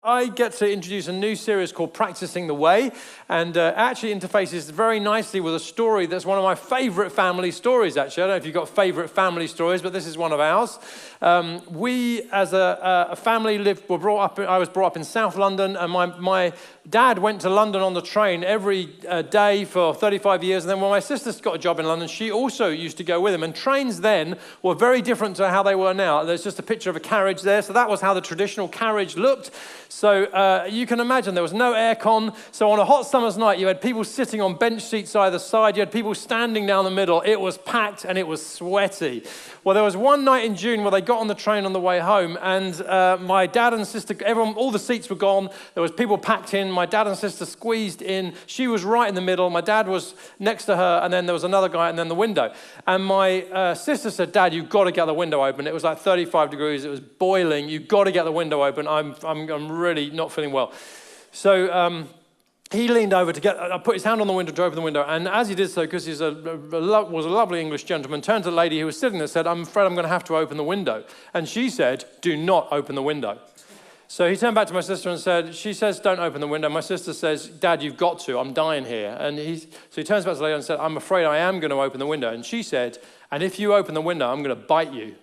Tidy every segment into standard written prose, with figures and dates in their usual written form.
I get to introduce a new series called Practising the Way, and actually interfaces very nicely with a story that's one of my favorite family stories, actually. I don't know if you've got favorite family stories, but this is one of ours. We, as a family, I was brought up in South London, and my dad went to London on the train every day for 35 years, and then when my sister got a job in London, she also used to go with him, and trains then were very different to how they were now. There's just a picture of a carriage there, so that was how the traditional carriage looked. So you can imagine there was no aircon. So on a hot summer's night, you had people sitting on bench seats either side. You had people standing down the middle. It was packed and it was sweaty. Well, there was one night in June where they got on the train on the way home, and my dad and sister, all the seats were gone. There was people packed in. My dad and sister squeezed in. She was right in the middle. My dad was next to her, and then there was another guy, and then the window. And my sister said, "Dad, you've got to get the window open." It was like 35 degrees. It was boiling. You've got to get the window open. I'm really not feeling well. So he leaned over to put his hand on the window to open the window. And as he did so, because he was a lovely English gentleman, turned to the lady who was sitting there and said, "I'm afraid I'm going to have to open the window." And she said, "Do not open the window." So he turned back to my sister and said, she says, "Don't open the window." My sister says, "Dad, you've got to. I'm dying here." And so he turns back to the lady and said, "I'm afraid I am going to open the window." And she said, "And if you open the window, I'm going to bite you."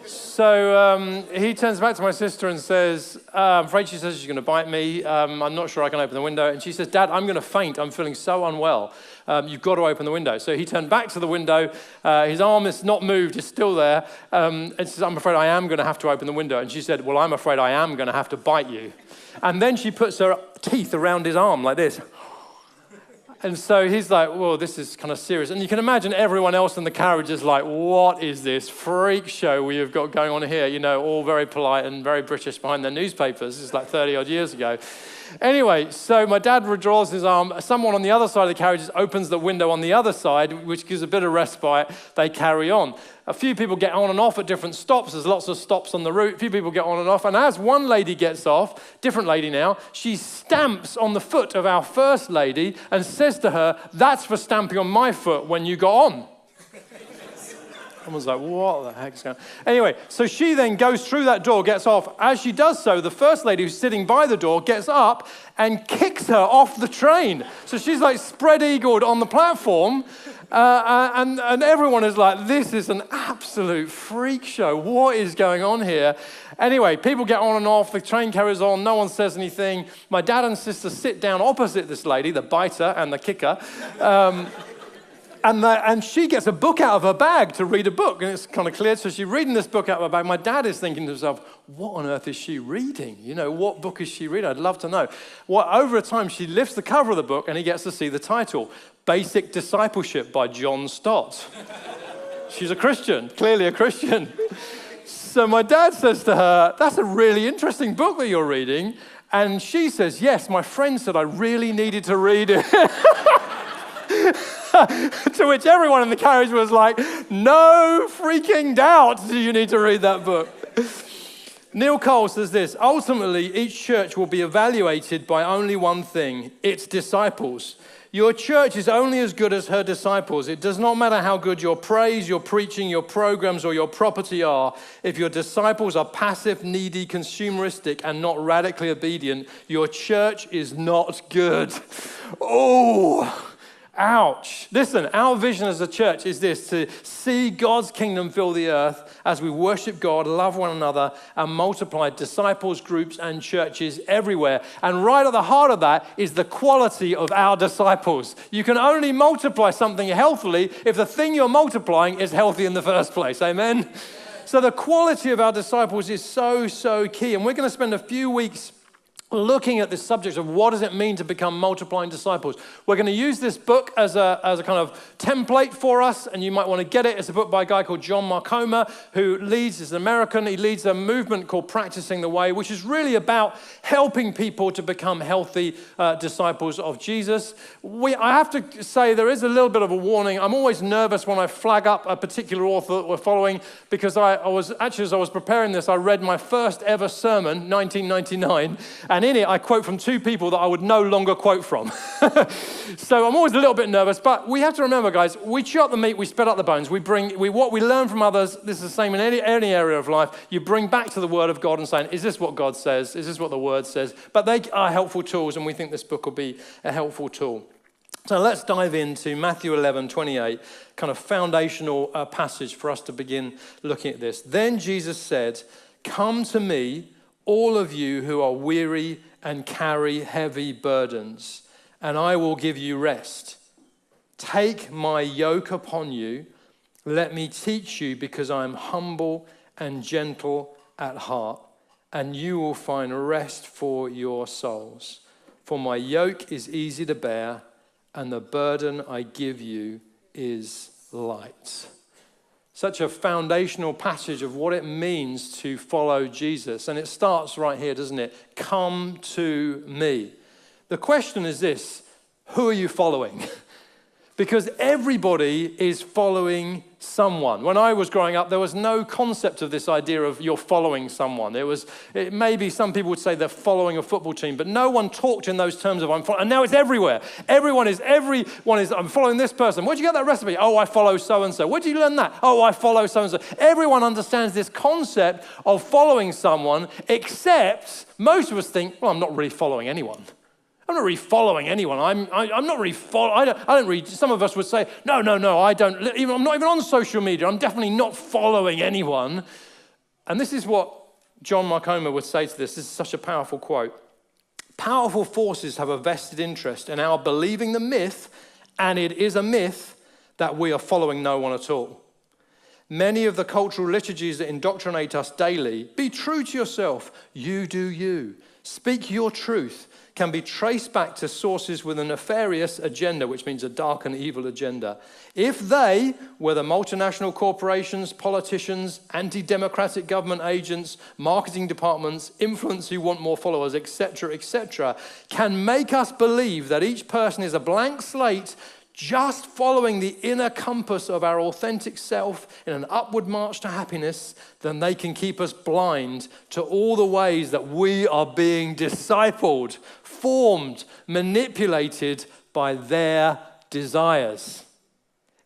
So he turns back to my sister and says, "I'm afraid," she says, "she's going to bite me. I'm not sure I can open the window." And she says, "Dad, I'm going to faint. I'm feeling so unwell. You've got to open the window." So he turned back to the window. His arm is not moved. It's still there. And she says, "I'm afraid I am going to have to open the window." And she said, "Well, I'm afraid I am going to have to bite you." And then she puts her teeth around his arm like this. And so he's like, "Well, this is kind of serious." And you can imagine everyone else in the carriage is like, "What is this freak show we have got going on here?" You know, all very polite and very British behind their newspapers. It's like 30 odd years ago. Anyway, so my dad withdraws his arm. Someone on the other side of the carriage opens the window on the other side, which gives a bit of respite. They carry on. A few people get on and off at different stops. There's lots of stops on the route. A few people get on and off. And as one lady gets off, different lady now, she stamps on the foot of our first lady and says to her, "That's for stamping on my foot when you got on." I was like, "What the heck's going on?" Anyway, so she then goes through that door, gets off. As she does so, the first lady who's sitting by the door gets up and kicks her off the train. So she's like spread-eagled on the platform. And everyone is like, "This is an absolute freak show. What is going on here?" Anyway, people get on and off. The train carries on. No one says anything. My dad and sister sit down opposite this lady, the biter and the kicker. And she gets a book out of her bag to read a book, and it's kind of clear. So she's reading this book out of her bag. My dad is thinking to himself, "What on earth is she reading? You know, what book is she reading? I'd love to know." Well, over a time, she lifts the cover of the book, and he gets to see the title, "Basic Discipleship" by John Stott. She's a Christian, clearly a Christian. So my dad says to her, "That's a really interesting book that you're reading." And she says, "Yes, my friend said I really needed to read it." To which everyone in the carriage was like, "No freaking doubt do you need to read that book." Neil Cole says this: "Ultimately, each church will be evaluated by only one thing, its disciples. Your church is only as good as her disciples. It does not matter how good your praise, your preaching, your programs, or your property are. If your disciples are passive, needy, consumeristic, and not radically obedient, your church is not good." Oh, ouch. Listen, our vision as a church is this: to see God's kingdom fill the earth as we worship God, love one another, and multiply disciples, groups, and churches everywhere. And right at the heart of that is the quality of our disciples. You can only multiply something healthily if the thing you're multiplying is healthy in the first place. Amen? So the quality of our disciples is so, so key. And we're going to spend a few weeks looking at this subject of what does it mean to become multiplying disciples. We're going to use this book as a kind of template for us, and you might want to get it. It's a book by a guy called John Marcoma, who is an American. He leads a movement called Practising the Way, which is really about helping people to become healthy disciples of Jesus. I have to say there is a little bit of a warning. I'm always nervous when I flag up a particular author that we're following, because as I was preparing this, I read my first ever sermon, 1999, and And in it, I quote from two people that I would no longer quote from. So I'm always a little bit nervous, but we have to remember, guys, we chew up the meat, we spit out the bones. What we learn from others, this is the same in any area of life, you bring back to the Word of God and saying, is this what God says? Is this what the Word says? But they are helpful tools, and we think this book will be a helpful tool. So let's dive into Matthew 11:28, kind of foundational passage for us to begin looking at this. Then Jesus said, "Come to me, all of you who are weary and carry heavy burdens, and I will give you rest. Take my yoke upon you. Let me teach you, because I am humble and gentle at heart, and you will find rest for your souls. For my yoke is easy to bear, and the burden I give you is light." Such a foundational passage of what it means to follow Jesus. And it starts right here, doesn't it? Come to me. The question is this: who are you following? Because everybody is following someone. When I was growing up, there was no concept of this idea of you're following someone. Maybe some people would say they're following a football team, but no one talked in those terms of I'm following. And now it's everywhere. Everyone is, I'm following this person. Where'd you get that recipe? Oh, I follow so-and-so. Where'd you learn that? Oh, I follow so-and-so. Everyone understands this concept of following someone, except most of us think, well, I'm not really following anyone. I'm not really following anyone. I'm not really I don't really. Some of us would say, no, I don't. I'm not even on social media. I'm definitely not following anyone. And this is what John Mark Comer would say to this. This is such a powerful quote. Powerful forces have a vested interest in our believing the myth, and it is a myth, that we are following no one at all. Many of the cultural liturgies that indoctrinate us daily, be true to yourself, you do you, speak your truth, can be traced back to sources with a nefarious agenda, which means a dark and evil agenda. If they, whether multinational corporations, politicians, anti-democratic government agents, marketing departments, influencers who want more followers, etc., can make us believe that each person is a blank slate, just following the inner compass of our authentic self in an upward march to happiness, then they can keep us blind to all the ways that we are being discipled, formed, manipulated by their desires.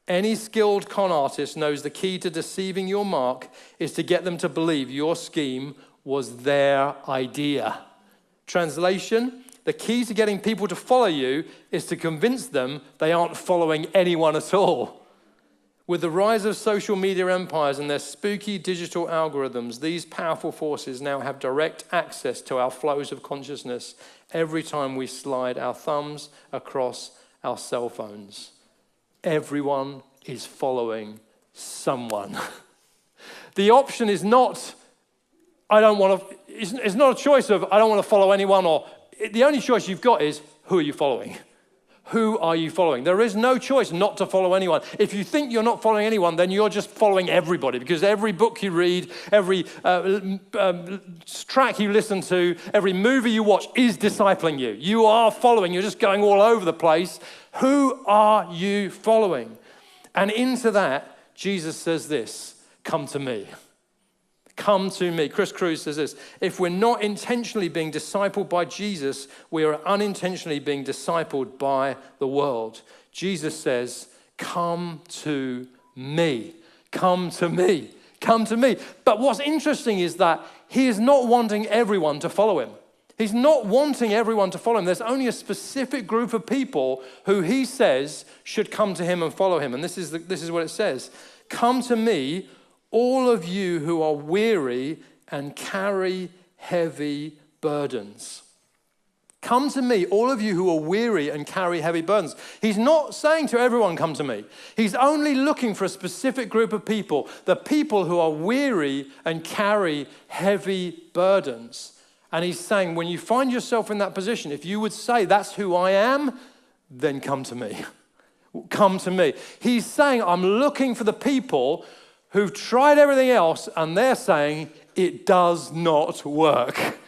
Any skilled con artist knows the key to deceiving your mark is to get them to believe your scheme was their idea. Translation: the key to getting people to follow you is to convince them they aren't following anyone at all. With the rise of social media empires and their spooky digital algorithms, these powerful forces now have direct access to our flows of consciousness every time we slide our thumbs across our cell phones. Everyone is following someone. The option is not, it's not a choice of I don't want to follow anyone, or the only choice you've got is, who are you following? Who are you following? There is no choice not to follow anyone. If you think you're not following anyone, then you're just following everybody, because every book you read, every track you listen to, every movie you watch is discipling you. You are following. You're just going all over the place. Who are you following? And into that, Jesus says this: come to me. Come to me. Chris Cruz says this: if we're not intentionally being discipled by Jesus, we are unintentionally being discipled by the world. Jesus says, come to me. Come to me. Come to me. But what's interesting is that he is not wanting everyone to follow him. He's not wanting everyone to follow him. There's only a specific group of people who he says should come to him and follow him. And this is what it says: come to me, all of you who are weary and carry heavy burdens. Come to me, all of you who are weary and carry heavy burdens. He's not saying to everyone, come to me. He's only looking for a specific group of people, the people who are weary and carry heavy burdens. And he's saying, when you find yourself in that position, if you would say, that's who I am, then come to me. Come to me. He's saying, I'm looking for the people who've tried everything else, and they're saying, it does not work.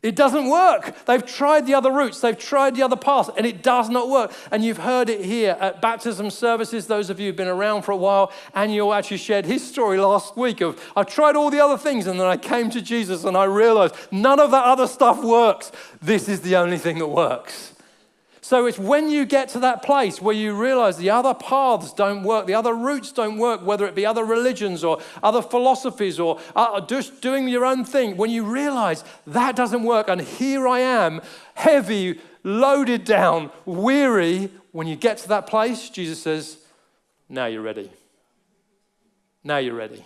It doesn't work. They've tried the other routes. They've tried the other paths, and it does not work. And you've heard it here at baptism services. Those of you who've been around for a while, Annual actually shared his story last week of, I tried all the other things, and then I came to Jesus, and I realized none of that other stuff works. This is the only thing that works. So it's when you get to that place where you realize the other paths don't work, the other routes don't work, whether it be other religions or other philosophies or just doing your own thing, when you realize that doesn't work and here I am, heavy, loaded down, weary, when you get to that place, Jesus says, now you're ready. Now you're ready.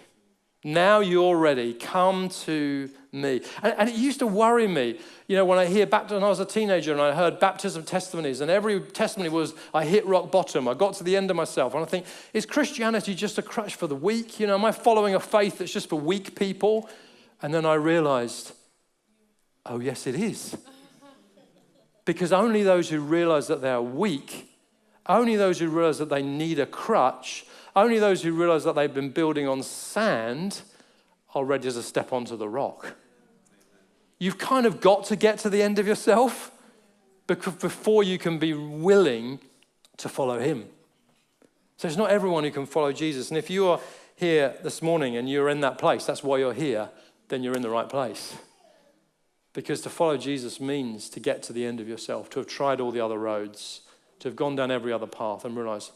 Now you're ready. Come to me. And it used to worry me, when I hear baptism, when I was a teenager and I heard baptism testimonies, and every testimony was, I hit rock bottom. I got to the end of myself. And I think, is Christianity just a crutch for the weak? Am I following a faith that's just for weak people? And then I realized, oh, yes, it is. Because only those who realize that they are weak, only those who realize that they need a crutch, only those who realize that they've been building on sand are ready to step onto the rock. You've kind of got to get to the end of yourself before you can be willing to follow him. So it's not everyone who can follow Jesus. And if you are here this morning and you're in that place, that's why you're here, then you're in the right place. Because to follow Jesus means to get to the end of yourself, to have tried all the other roads, to have gone down every other path and realize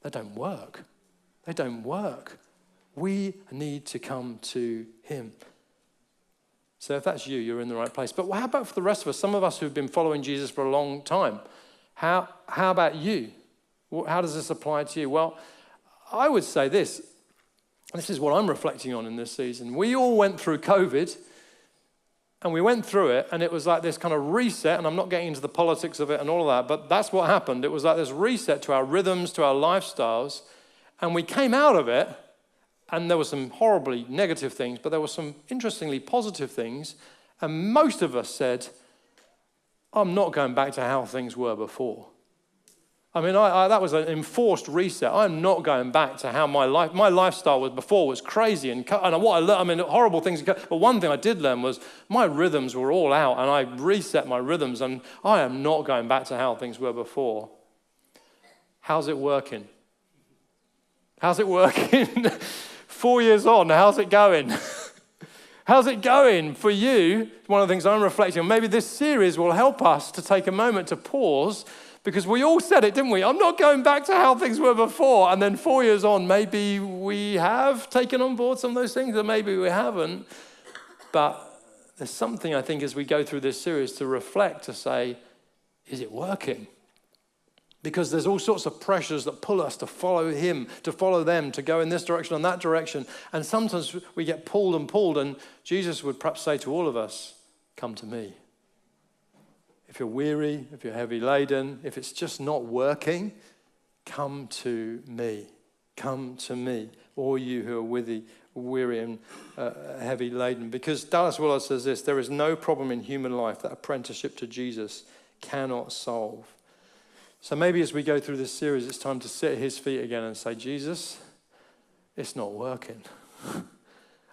they don't work. They don't work. We need to come to him. So if that's you, you're in the right place. But how about for the rest of us? Some of us who've been following Jesus for a long time. How about you? How does this apply to you? Well, I would say this. This is what I'm reflecting on in this season. We all went through COVID, and we went through it, and it was like this kind of reset, and I'm not getting into the politics of it and all of that, but that's what happened. It was like this reset to our rhythms, to our lifestyles, and we came out of it, and there were some horribly negative things, but there were some interestingly positive things, and most of us said, I'm not going back to how things were before. I mean, that was an enforced reset. I'm not going back to how my lifestyle was crazy, and what I learned, horrible things. But one thing I did learn was my rhythms were all out, and I reset my rhythms, and I am not going back to how things were before. How's it working? How's it working? 4 years on, how's it going? How's it going for you? One of the things I'm reflecting on, maybe this series will help us to take a moment to pause, because we all said it, didn't we? I'm not going back to how things were before. And then 4 years on, maybe we have taken on board some of those things, or maybe we haven't. But there's something, I think, as we go through this series to reflect, to say, is it working? Because there's all sorts of pressures that pull us to follow him, to follow them, to go in this direction and that direction. And sometimes we get pulled, and Jesus would perhaps say to all of us, come to me. If you're weary, if you're heavy laden, if it's just not working, come to me. Come to me, all you who are weary and heavy laden. Because Dallas Willard says this, there is no problem in human life that apprenticeship to Jesus cannot solve. So maybe as we go through this series, it's time to sit at his feet again and say, Jesus, it's not working.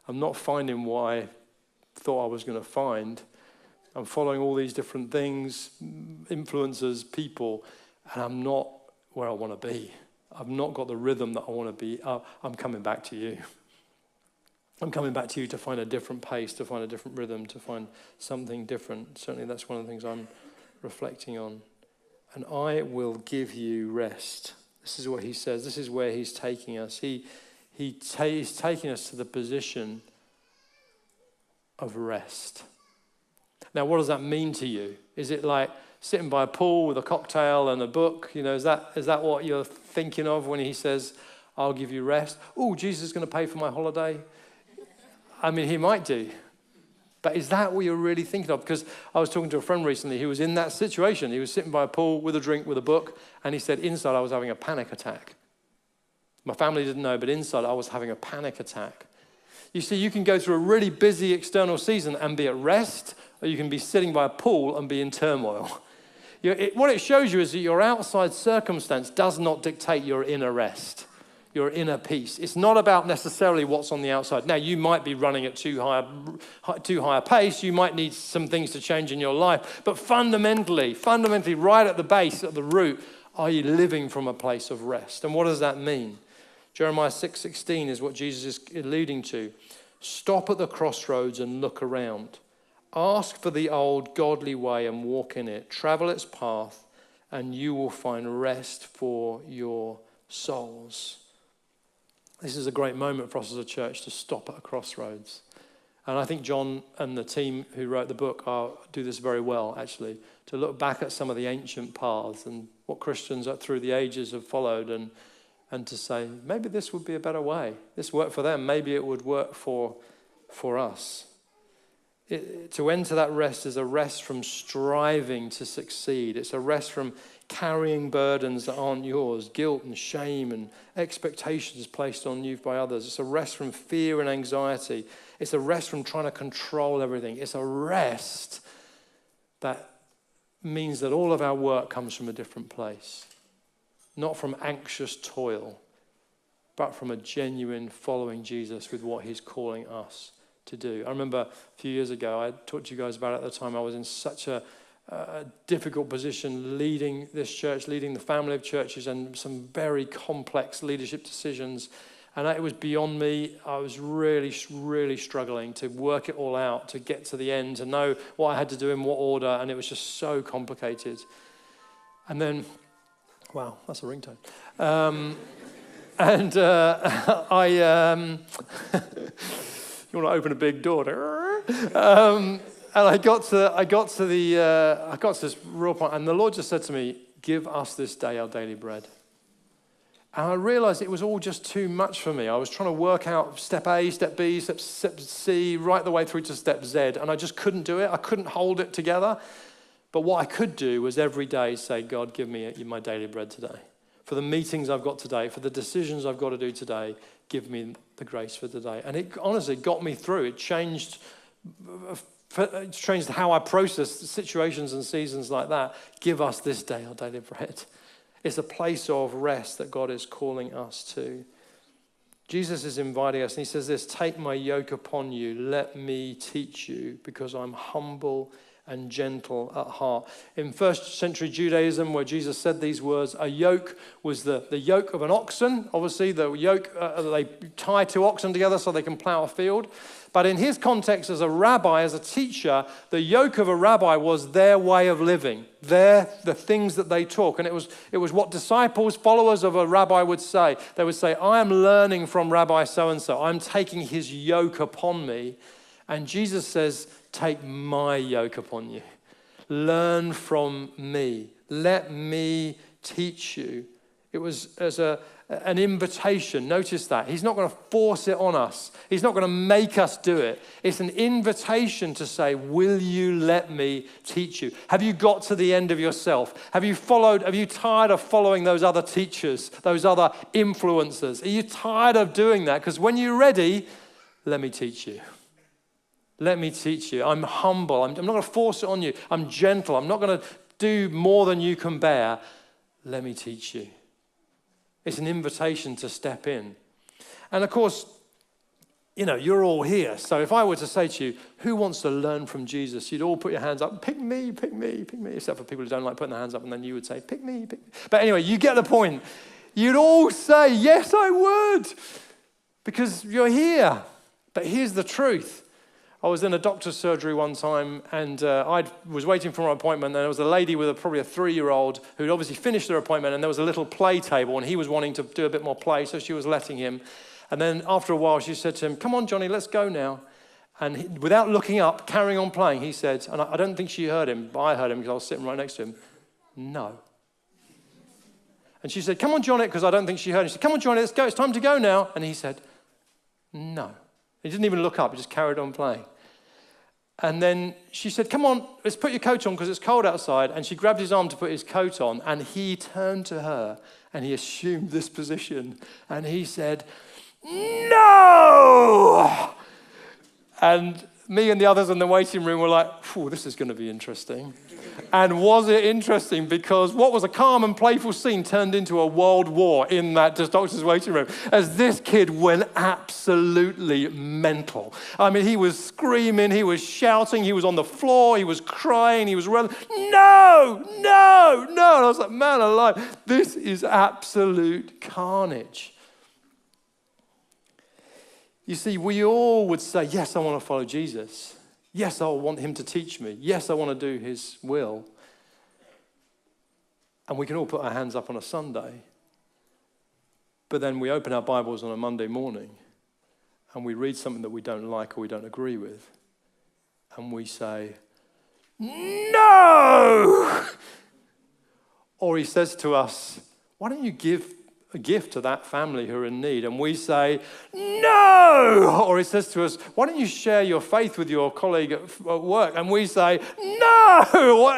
I'm not finding what I thought I was going to find. I'm following all these different things, influencers, people, and I'm not where I want to be. I've not got the rhythm that I want to be. I'm coming back to you. I'm coming back to you to find a different pace, to find a different rhythm, to find something different. Certainly that's one of the things I'm reflecting on. And I will give you rest. This is what he says. This is where he's taking us. He's taking us to the position of rest. Now, what does that mean to you? Is it like sitting by a pool with a cocktail and a book? Is that what you're thinking of when he says, I'll give you rest? Oh, Jesus is going to pay for my holiday? I mean, he might do. But is that what you're really thinking of? Because I was talking to a friend recently who was in that situation. He was sitting by a pool with a drink, with a book, and he said, inside I was having a panic attack. My family didn't know, but inside I was having a panic attack. You see, you can go through a really busy external season and be at rest, or you can be sitting by a pool and be in turmoil. What it shows you is that your outside circumstance does not dictate your inner rest. your inner peace. It's not about necessarily what's on the outside. Now, you might be running at too high a pace. You might need some things to change in your life. But fundamentally, right at the base, at the root, are you living from a place of rest? And what does that mean? Jeremiah 6:16 is what Jesus is alluding to. Stop at the crossroads and look around. Ask for the old godly way and walk in it. Travel its path, and you will find rest for your souls. This is a great moment for us as a church to stop at a crossroads. And I think John and the team who wrote the book do this very well, actually, to look back at some of the ancient paths and what Christians through the ages have followed and to say, maybe this would be a better way. This worked for them. Maybe it would work for us. To enter that rest is a rest from striving to succeed. It's a rest from carrying burdens that aren't yours, guilt and shame and expectations placed on you by others. It's a rest from fear and anxiety. It's a rest from trying to control everything. It's a rest that means that all of our work comes from a different place. Not from anxious toil, but from a genuine following Jesus with what he's calling us to do. I remember a few years ago, I talked to you guys about it at the time, I was in such a difficult position leading this church, leading the family of churches, and some very complex leadership decisions. And it was beyond me. I was really, really struggling to work it all out, to get to the end, to know what I had to do in what order, and it was just so complicated. And then, wow, that's a ringtone. You want to open a big door, and I got to this real point, and the Lord just said to me, "Give us this day our daily bread." And I realized it was all just too much for me. I was trying to work out step A, step B, step C, right the way through to step Z, and I just couldn't do it. I couldn't hold it together. But what I could do was every day say, "God, give me my daily bread today. For the meetings I've got today, for the decisions I've got to do today, give me the grace for today." And it honestly got me through. It changed how I process situations and seasons like that. Give us this day our daily bread. It's a place of rest that God is calling us to. Jesus is inviting us, and he says this, "Take my yoke upon you, let me teach you, because I'm humble and gentle at heart." In first century Judaism, where Jesus said these words, a yoke was the yoke of an oxen. Obviously, the yoke, they tie two oxen together so they can plow a field. But in his context as a rabbi, as a teacher, the yoke of a rabbi was their way of living, the things that they taught. And it was what disciples, followers of a rabbi would say. They would say, "I am learning from Rabbi so-and-so. I'm taking his yoke upon me." And Jesus says, "Take my yoke upon you. Learn from me. Let me teach you." It was as an invitation. Notice that. He's not going to force it on us. He's not going to make us do it. It's an invitation to say, "Will you let me teach you?" Have you got to the end of yourself? Have you tired of following those other teachers, those other influencers? Are you tired of doing that? Because when you're ready, let me teach you. Let me teach you. I'm humble. I'm not going to force it on you. I'm gentle. I'm not going to do more than you can bear. Let me teach you. It's an invitation to step in. And of course, you're all here. So if I were to say to you, who wants to learn from Jesus? You'd all put your hands up. Pick me, pick me, pick me. Except for people who don't like putting their hands up, and then you would say, pick me, pick me. But anyway, you get the point. You'd all say, yes, I would. Because you're here. But here's the truth. I was in a doctor's surgery one time, and I was waiting for my appointment, and there was a lady with probably a 3-year-old who'd obviously finished their appointment, and there was a little play table, and he was wanting to do a bit more play, so she was letting him. And then after a while, she said to him, "Come on, Johnny, let's go now." And without looking up, carrying on playing, he said, and I don't think she heard him, but I heard him because I was sitting right next to him, "No." And she said, "Come on, Johnny," because I don't think she heard him. She said, "Come on, Johnny, let's go. It's time to go now." And he said, "No." He didn't even look up. He just carried on playing. And then she said, "Come on, let's put your coat on because it's cold outside." And she grabbed his arm to put his coat on, and he turned to her and he assumed this position. And he said, "No!" And me and the others in the waiting room were like, "Phew, this is going to be interesting." And was it interesting? Because what was a calm and playful scene turned into a world war in that doctor's waiting room as this kid went absolutely mental. I mean, he was screaming, he was shouting, he was on the floor, he was crying, he was running, no, no, no. And I was like, man alive, this is absolute carnage. You see, we all would say, yes, I want to follow Jesus. Yes, I want him to teach me. Yes, I want to do his will. And we can all put our hands up on a Sunday. But then we open our Bibles on a Monday morning and we read something that we don't like or we don't agree with. And we say, no! Or he says to us, why don't you give a gift to that family who are in need? And we say, no! Or he says to us, why don't you share your faith with your colleague at work? And we say, no!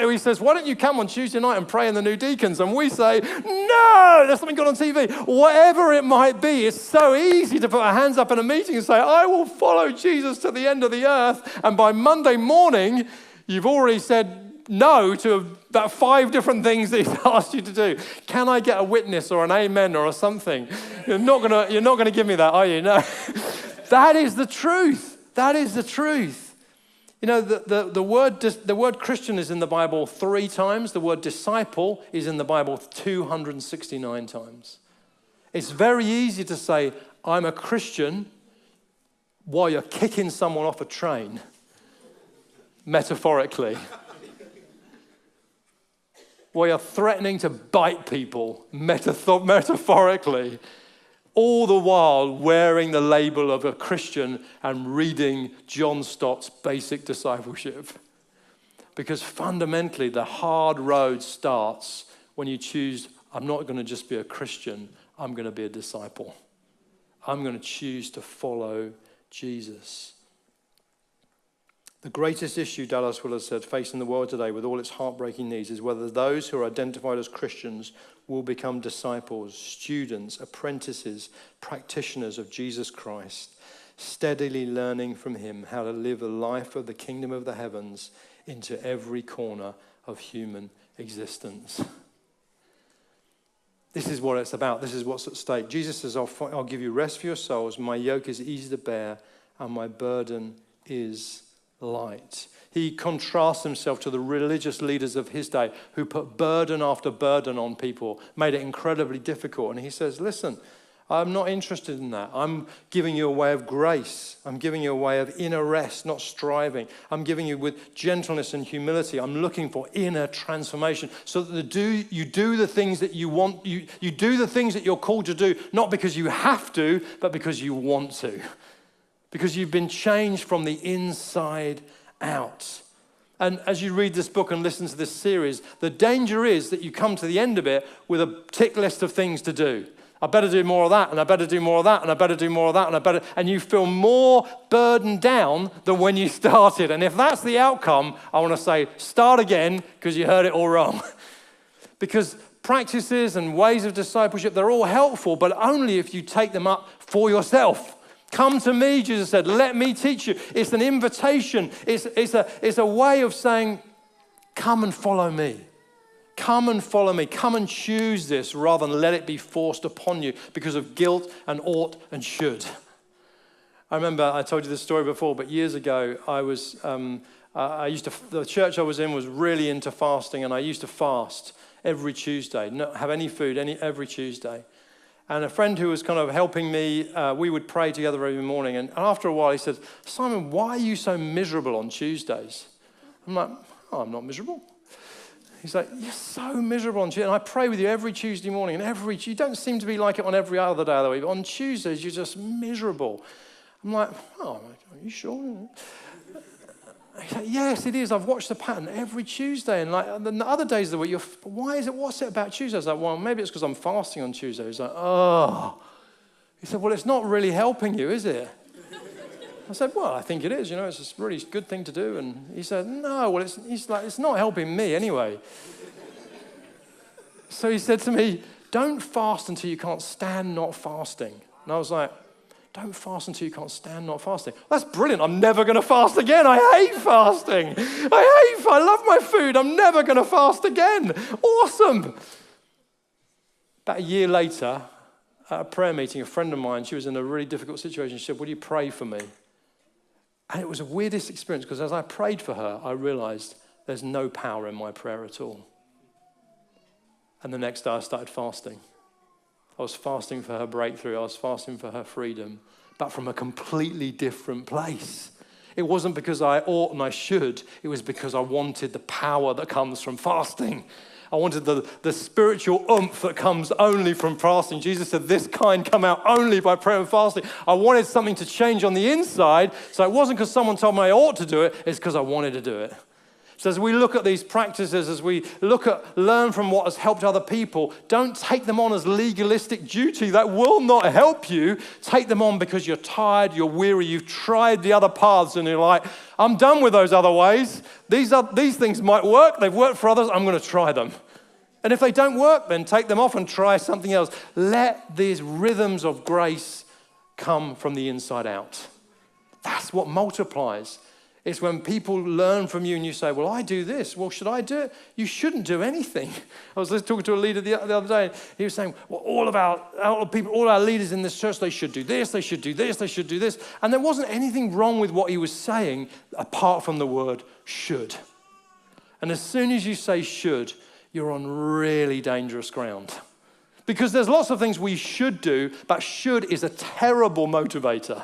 Or he says, why don't you come on Tuesday night and pray in the new deacons? And we say, no! There's something good on TV. Whatever it might be, it's so easy to put our hands up in a meeting and say, I will follow Jesus to the end of the earth. And by Monday morning, you've already said no to about 5 different things that he's asked you to do. Can I get a witness or an amen or a something? You're not gonna give me that, are you? No. That is the truth. That is the truth. You know, the word Christian is in the Bible 3 times. The word disciple is in the Bible 269 times. It's very easy to say, I'm a Christian, while you're kicking someone off a train, metaphorically. While you're threatening to bite people, metaphorically, all the while wearing the label of a Christian and reading John Stott's Basic Discipleship. Because fundamentally, the hard road starts when you choose, I'm not going to just be a Christian, I'm going to be a disciple. I'm going to choose to follow Jesus. The greatest issue, Dallas Willard said, facing the world today with all its heartbreaking needs is whether those who are identified as Christians will become disciples, students, apprentices, practitioners of Jesus Christ, steadily learning from him how to live a life of the kingdom of the heavens into every corner of human existence. This is what it's about. This is what's at stake. Jesus says, I'll give you rest for your souls. My yoke is easy to bear and my burden is light. He contrasts himself to the religious leaders of his day who put burden after burden on people, made it incredibly difficult. And he says, listen, I'm not interested in that. I'm giving you a way of grace. I'm giving you a way of inner rest, not striving. I'm giving you with gentleness and humility. I'm looking for inner transformation so that you do the things that you want. You do the things that you're called to do, not because you have to, but because you want to. Because you've been changed from the inside out. And as you read this book and listen to this series, the danger is that you come to the end of it with a tick list of things to do. I better do more of that, and I better do more of that, and I better do more of that, and you feel more burdened down than when you started. And if that's the outcome, I want to say, start again, because you heard it all wrong. Because practices and ways of discipleship, they're all helpful, but only if you take them up for yourself. Come to me, Jesus said, let me teach you. It's an invitation. It's a way of saying, come and follow me. Come and follow me. Come and choose this rather than let it be forced upon you because of guilt and ought and should. I remember I told you this story before, but years ago the church I was in was really into fasting, and I used to fast every Tuesday, not have any food every Tuesday. And a friend who was kind of helping me, we would pray together every morning. And after a while, he said, Simon, why are you so miserable on Tuesdays? I'm like, oh, I'm not miserable. He's like, you're so miserable on Tuesday. And I pray with you every Tuesday morning. And you don't seem to be like it on every other day of the week. But on Tuesdays, you're just miserable. I'm like, oh, are you sure? He's like, yes, it is. I've watched the pattern every Tuesday. And like the other days of the week, what's it about Tuesday? I was like, well, maybe it's because I'm fasting on Tuesday. He's like, oh. He said, well, it's not really helping you, is it? I said, well, I think it is. You know, it's a really good thing to do. And he said, no, well, it's not helping me anyway. So he said to me, don't fast until you can't stand not fasting. And I was like, Don't fast until you can't stand not fasting. That's brilliant. I'm never going to fast again. I hate fasting. I love my food. I'm never going to fast again. Awesome. About a year later, at a prayer meeting, a friend of mine, she was in a really difficult situation. She said, "Would you pray for me?" And it was the weirdest experience because as I prayed for her, I realized there's no power in my prayer at all. And the next day I started fasting. I was fasting for her breakthrough. I was fasting for her freedom, but from a completely different place. It wasn't because I ought and I should. It was because I wanted the power that comes from fasting. I wanted the spiritual oomph that comes only from fasting. Jesus said, this kind come out only by prayer and fasting. I wanted something to change on the inside, so it wasn't because someone told me I ought to do it, it's because I wanted to do it. So as we look at these practices, as we learn from what has helped other people, don't take them on as legalistic duty. That will not help you. Take them on because you're tired, you're weary, you've tried the other paths and you're like, I'm done with those other ways. These things might work. They've worked for others. I'm going to try them. And if they don't work, then take them off and try something else. Let these rhythms of grace come from the inside out. That's what multiplies. It's when people learn from you and you say, well, I do this. Well, should I do it? You shouldn't do anything. I was talking to a leader the other day. He was saying, well, all our leaders in this church, they should do this, they should do this, they should do this. And there wasn't anything wrong with what he was saying apart from the word should. And as soon as you say should, you're on really dangerous ground. Because there's lots of things we should do, but should is a terrible motivator.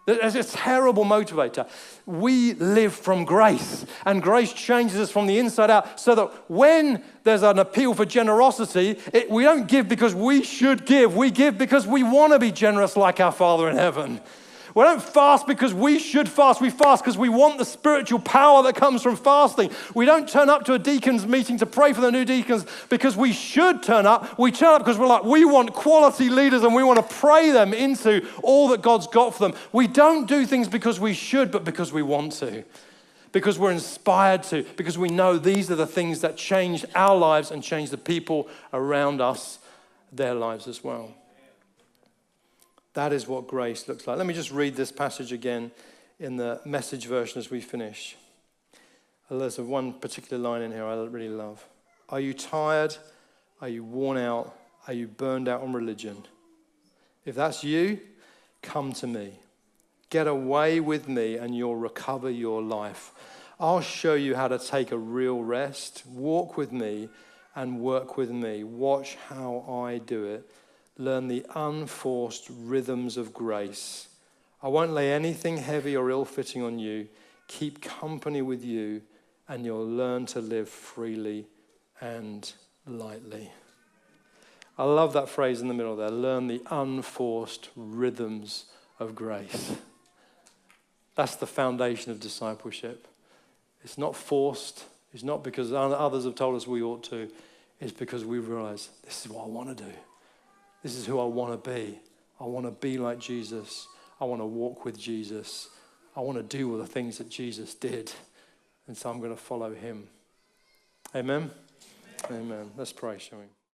It's a terrible motivator. We live from grace, and grace changes us from the inside out so that when there's an appeal for generosity, we don't give because we should give. We give because we want to be generous like our Father in heaven. We don't fast because we should fast. We fast because we want the spiritual power that comes from fasting. We don't turn up to a deacon's meeting to pray for the new deacons because we should turn up. We turn up because we're like, we want quality leaders and we want to pray them into all that God's got for them. We don't do things because we should, but because we want to. Because we're inspired to. Because we know these are the things that change our lives and change the people around us, their lives as well. That is what grace looks like. Let me just read this passage again in the Message version as we finish. There's one particular line in here I really love. Are you tired? Are you worn out? Are you burned out on religion? If that's you, come to me. Get away with me and you'll recover your life. I'll show you how to take a real rest. Walk with me and work with me. Watch how I do it. Learn the unforced rhythms of grace. I won't lay anything heavy or ill-fitting on you. Keep company with you, and you'll learn to live freely and lightly. I love that phrase in the middle there. Learn the unforced rhythms of grace. That's the foundation of discipleship. It's not forced. It's not because others have told us we ought to. It's because we realize this is what I want to do. This is who I want to be. I want to be like Jesus. I want to walk with Jesus. I want to do all the things that Jesus did. And so I'm going to follow him. Amen? Amen. Let's pray, shall we?